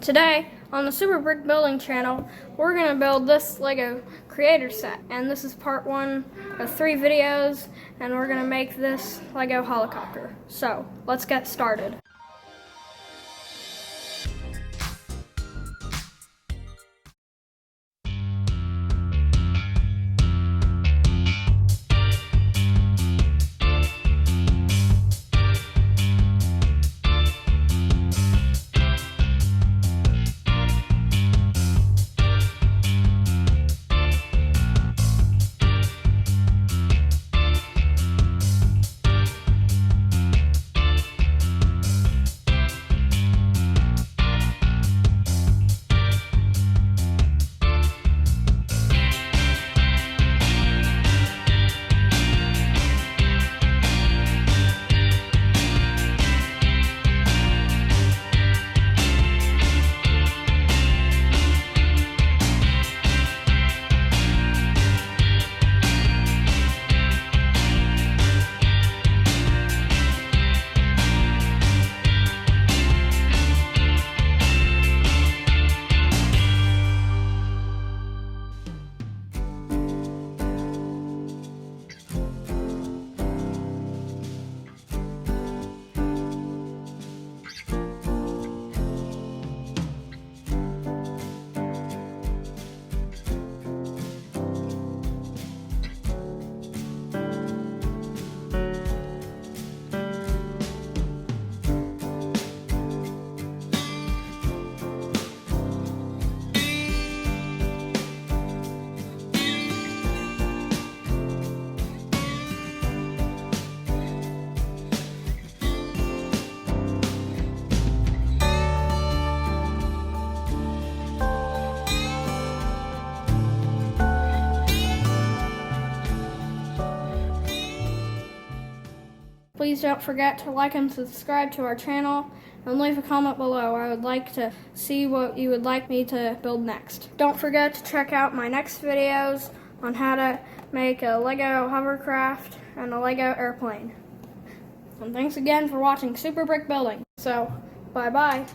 Today, on the Super Brick Building channel, we're going to build this Lego creator set. And this is part 1 of 3 videos, and we're going to make this Lego helicopter. So, let's get started. Please don't forget to like and subscribe to our channel, and leave a comment below. I would like to see what you would like me to build next. Don't forget to check out my next videos on how to make a Lego hovercraft and a Lego airplane. And thanks again for watching Super Brick Building. So, bye-bye.